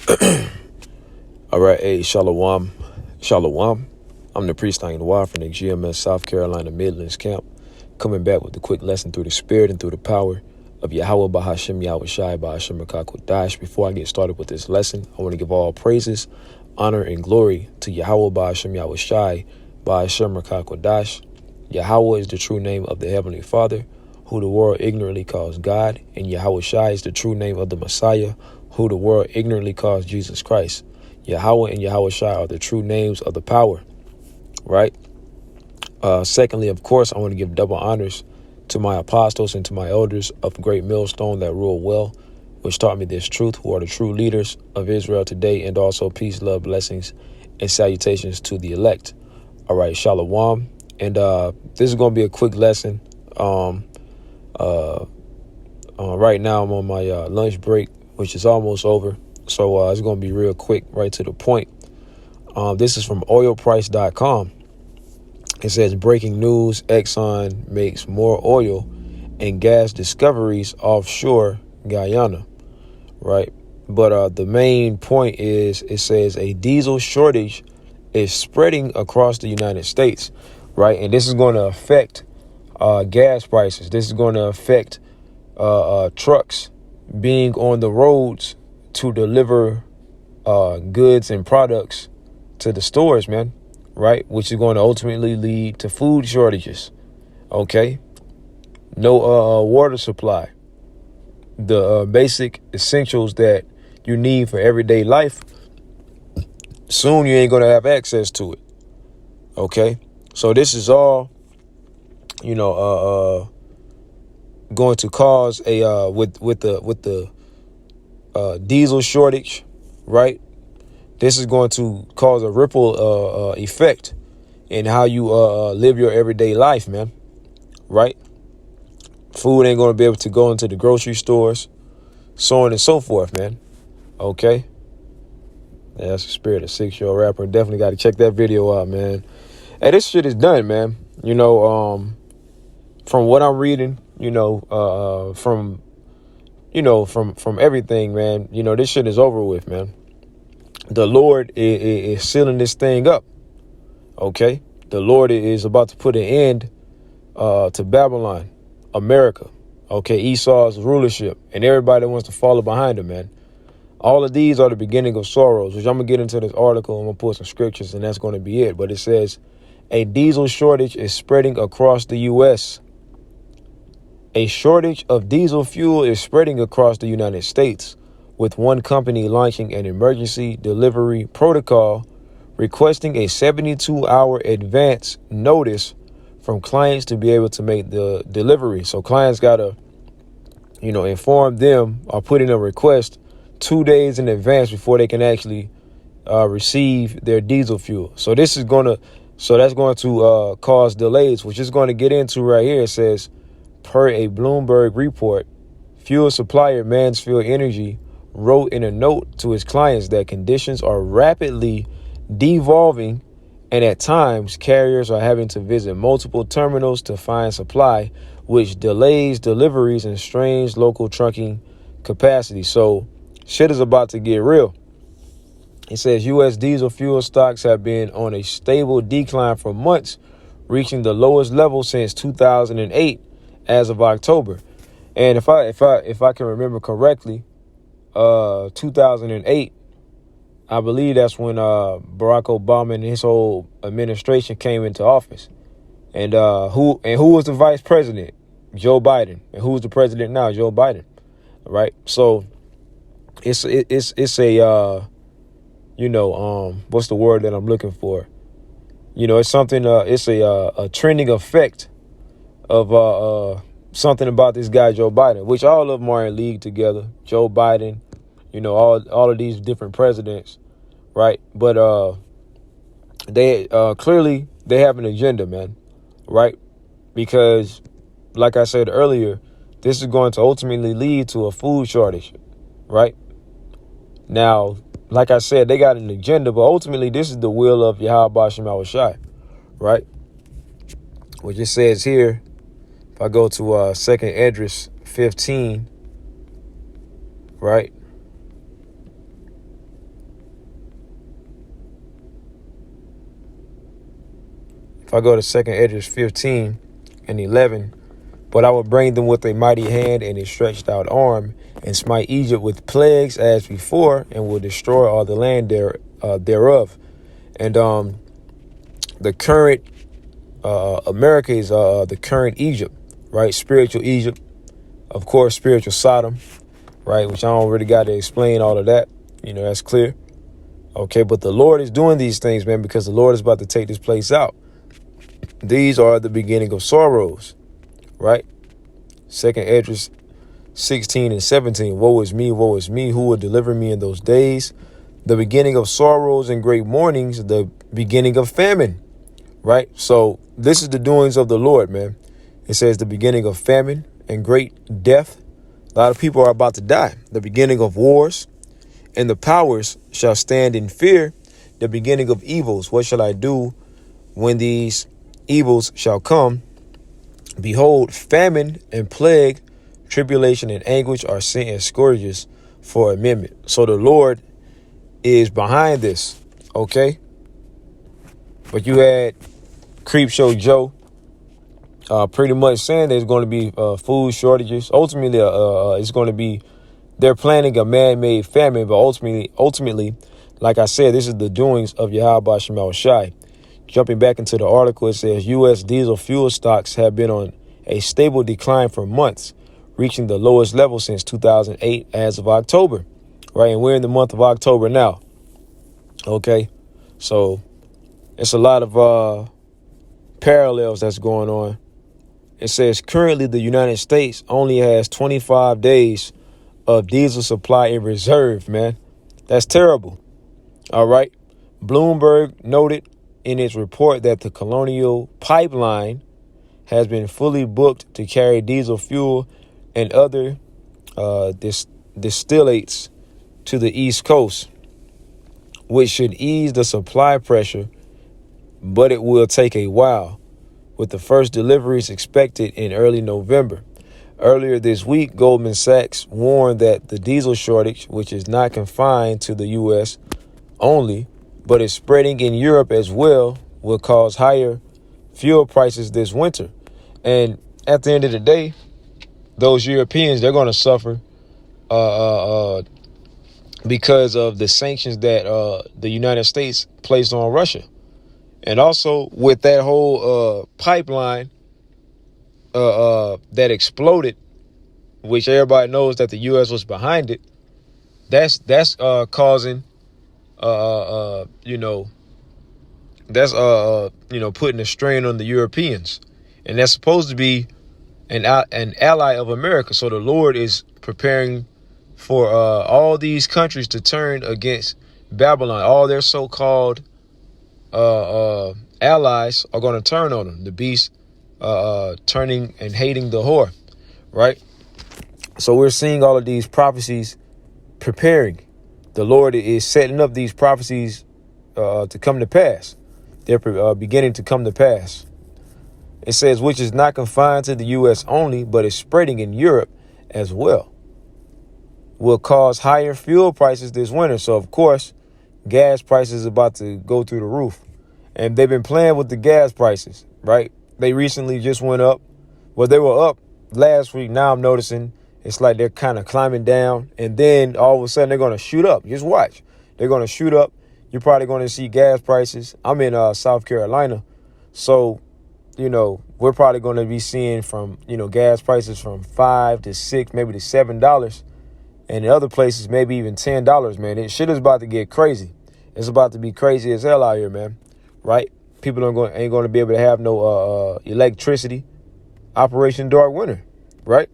All right, hey, Shalom. Shalom. I'm the priest YAHAWAH from the GMS South Carolina Midlands camp, coming back with a quick lesson through the spirit and through the power of YAHAWAH, BAHASHAM, BAHASHAM, QADASH. Before I get started with this lesson, I want to give all praises, honor, and glory to YAHAWAH, BAHASHAM, QADASH. YAHAWAH is the true name of the Heavenly Father, who the world ignorantly calls God, and YAHAWASHI is the true name of the Messiah, who the world ignorantly calls Jesus Christ. YAHAWAH and YAHAWASHI are the true names of the power, right? Secondly, of course, I want to give double honors to my apostles and to my elders of Great Millstone that rule well, which taught me this truth, who are the true leaders of Israel today, and also peace, love, blessings, and salutations to the elect. All right, Shalom. And this is going to be a quick lesson. Right now I'm on my lunch break, which is almost over. So it's going to be real quick, right to the point. This is from oilprice.com. It says, breaking news, Exxon makes more oil and gas discoveries offshore Guyana, right? But the main point is, it says a diesel shortage is spreading across the United States, right? And this is going to affect gas prices. This is going to affect trucks being on the roads to deliver goods and products to the stores, man, right? Which is going to ultimately lead to food shortages. Okay. No water supply. The basic essentials that you need for everyday life, soon you ain't going to have access to it. Okay. So this is all, going to cause a with the diesel shortage, right? This is going to cause a ripple effect in how you live your everyday life, man, right? Food ain't going to be able to go into the grocery stores, so on and so forth, man. Okay. Yeah, that's the spirit of 6-year-old rapper. Definitely got to check that video out, man. Hey, this shit is done, man. From what I'm reading, from everything, man, this shit is over with, man. The Lord is sealing this thing up. Okay. The Lord is about to put an end to Babylon, America. Okay. Esau's rulership and everybody that wants to follow behind him, man. All of these are the beginning of sorrows, which I'm going to get into this article. I'm going to put some scriptures and that's going to be it. But it says a diesel shortage is spreading across the U.S. A shortage of diesel fuel is spreading across the United States, with one company launching an emergency delivery protocol requesting a 72-hour advance notice from clients to be able to make the delivery. So clients got to, inform them or put in a request 2 days in advance before they can actually receive their diesel fuel. So that's going to cause delays, which is going to get into right here. It says, per a Bloomberg report, fuel supplier Mansfield Energy wrote in a note to his clients that conditions are rapidly devolving, and at times carriers are having to visit multiple terminals to find supply, which delays deliveries and strains local trucking capacity. So shit is about to get real. It says U.S. diesel fuel stocks have been on a stable decline for months, reaching the lowest level since 2008 as of October. And if I can remember correctly, 2008, I believe that's when Barack Obama and his whole administration came into office. And who was the vice president? Joe Biden. And who's the president now? Joe Biden. Right? So it's a what's the word that I'm looking for? It's something it's a trending effect of something about this guy Joe Biden, which all of them are in league together. Joe Biden, all of these different presidents, right? But they clearly they have an agenda, man, right? Because, like I said earlier, this is going to ultimately lead to a food shortage, right? Now, like I said, they got an agenda, but ultimately this is the will of YAHAWASHI, right? Which it says here, if I go to 2nd Esdras 15, right? If I go to 2nd Esdras 15 and 11, but I will bring them with a mighty hand and a stretched out arm, and smite Egypt with plagues as before, and will destroy all the land thereof. And the current America is the current Egypt, right? Spiritual Egypt, of course, spiritual Sodom, right? Which I don't really got to explain all of that. That's clear. Okay, but the Lord is doing these things, man, because the Lord is about to take this place out. These are the beginning of sorrows, right? 2nd Esdras 16 and 17. Woe is me, who will deliver me in those days? The beginning of sorrows and great mournings, the beginning of famine, right? So this is the doings of the Lord, man. It says the beginning of famine and great death. A lot of people are about to die. The beginning of wars, and the powers shall stand in fear. The beginning of evils. What shall I do when these evils shall come? Behold, famine and plague, tribulation and anguish are sent as scourges for amendment. So the Lord is behind this, okay? But you had Creepshow Joe pretty much saying there's going to be food shortages. Ultimately, it's going to be, they're planning a man-made famine, but ultimately, like I said, this is the doings of YAHAWASHI. Jumping back into the article, it says U.S. diesel fuel stocks have been on a stable decline for months, reaching the lowest level since 2008 as of October, right? And we're in the month of October now. Okay, so it's a lot of parallels that's going on. It says currently the United States only has 25 days of diesel supply in reserve, man. That's terrible. All right. Bloomberg noted in its report that the Colonial Pipeline has been fully booked to carry diesel fuel and other distillates to the East Coast, which should ease the supply pressure, but it will take a while, with the first deliveries expected in early November. Earlier this week, Goldman Sachs warned that the diesel shortage, which is not confined to the U.S. only, but is spreading in Europe as well, will cause higher fuel prices this winter. And at the end of the day, those Europeans, they're going to suffer because of the sanctions that the United States placed on Russia. And also with that whole pipeline that exploded, which everybody knows that the U.S. was behind it, that's causing, putting a strain on the Europeans. And that's supposed to be an ally of America. So the Lord is preparing for all these countries to turn against Babylon. All their so-called allies are going to turn on them. The beast turning and hating the whore, right? So we're seeing all of these prophecies preparing. The Lord is setting up these prophecies to come to pass. They're beginning to come to pass. It says, which is not confined to the U.S. only, but is spreading in Europe as well, will cause higher fuel prices this winter. So, of course, gas prices are about to go through the roof. And they've been playing with the gas prices, right? They recently just went up. Well, they were up last week. Now I'm noticing it's like they're kind of climbing down. And then all of a sudden they're going to shoot up. Just watch. They're going to shoot up. You're probably going to see gas prices. I'm in South Carolina. So, we're probably going to be seeing from, gas prices from $5 to $6, maybe to $7. And in other places, maybe even $10, man. It shit is about to get crazy. It's about to be crazy as hell out here, man. Right? People ain't going to be able to have no electricity. Operation Dark Winter, right?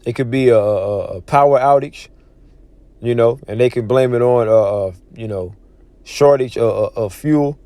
It could be a power outage, and they can blame it on, shortage of fuel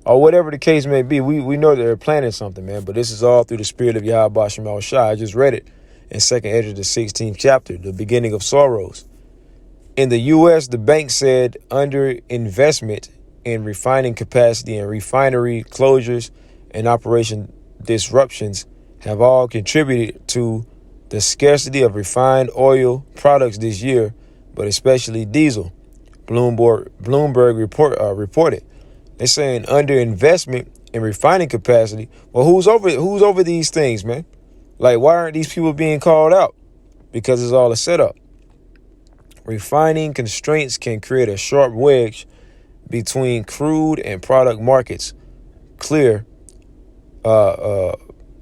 or whatever the case may be. We know that they're planning something, man. But this is all through the spirit of YAHAWASHI. I just read it in 2nd Esdras, the 16th chapter, the beginning of sorrows. In the U.S., the bank said underinvestment in refining capacity and refinery closures and operation disruptions have all contributed to the scarcity of refined oil products this year, but especially diesel. Bloomberg reported. They're saying underinvestment in refining capacity. Well, who's over these things, man? Like, why aren't these people being called out? Because it's all a setup. Refining constraints can create a sharp wedge between crude and product markets. Clear,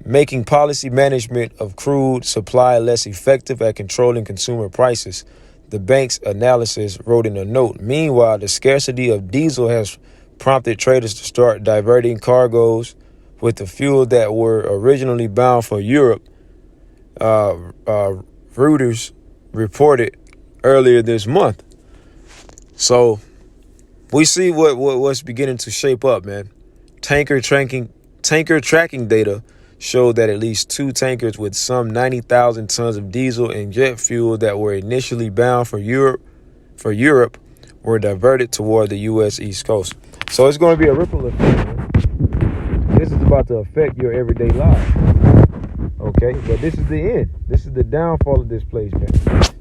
making policy management of crude supply less effective at controlling consumer prices. The bank's analysis wrote in a note. Meanwhile, the scarcity of diesel has prompted traders to start diverting cargoes with the fuel that were originally bound for Europe. Reuters reported earlier this month. So we see what's beginning to shape up, man. Tanker tracking data showed that at least 2 tankers with some 90,000 tons of diesel and jet fuel that were initially bound for Europe were diverted toward the U.S. East Coast. So it's going to be a ripple effect, man. This is about to affect your everyday life. Okay, but this is the end. This is the downfall of this place, man.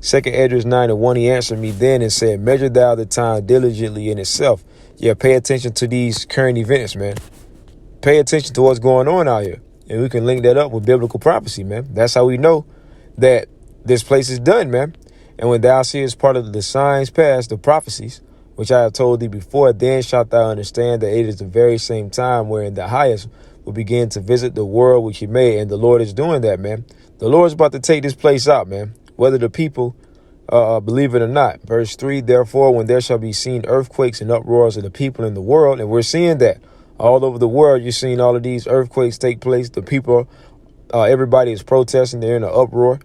2 Esdras 9:1, he answered me then and said, measure thou the time diligently in itself. Yeah, pay attention to these current events, man. Pay attention to what's going on out here. And we can link that up with biblical prophecy, man. That's how we know that this place is done, man. And when thou seest part of the signs past, the prophecies, which I have told thee before, then shalt thou understand that it is the very same time wherein the highest will begin to visit the world which he made. And the Lord is doing that, man. The Lord's about to take this place out, man, whether the people believe it or not. Verse 3, therefore, when there shall be seen earthquakes and uproars of the people in the world, and we're seeing that all over the world, you're seeing all of these earthquakes take place. The people, everybody is protesting. They're in an uproar,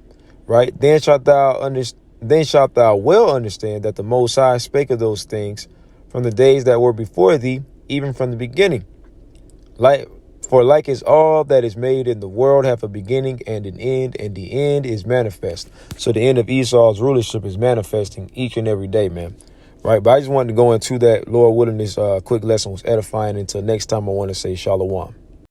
right? Then shalt thou well understand that the Most High spake of those things from the days that were before thee, even from the beginning. For is all that is made in the world hath a beginning and an end, and the end is manifest. So the end of Esau's rulership is manifesting each and every day, man. Right. But I just wanted to go into that. Lord willing, this quick lesson was edifying. Until next time, I want to say shalom.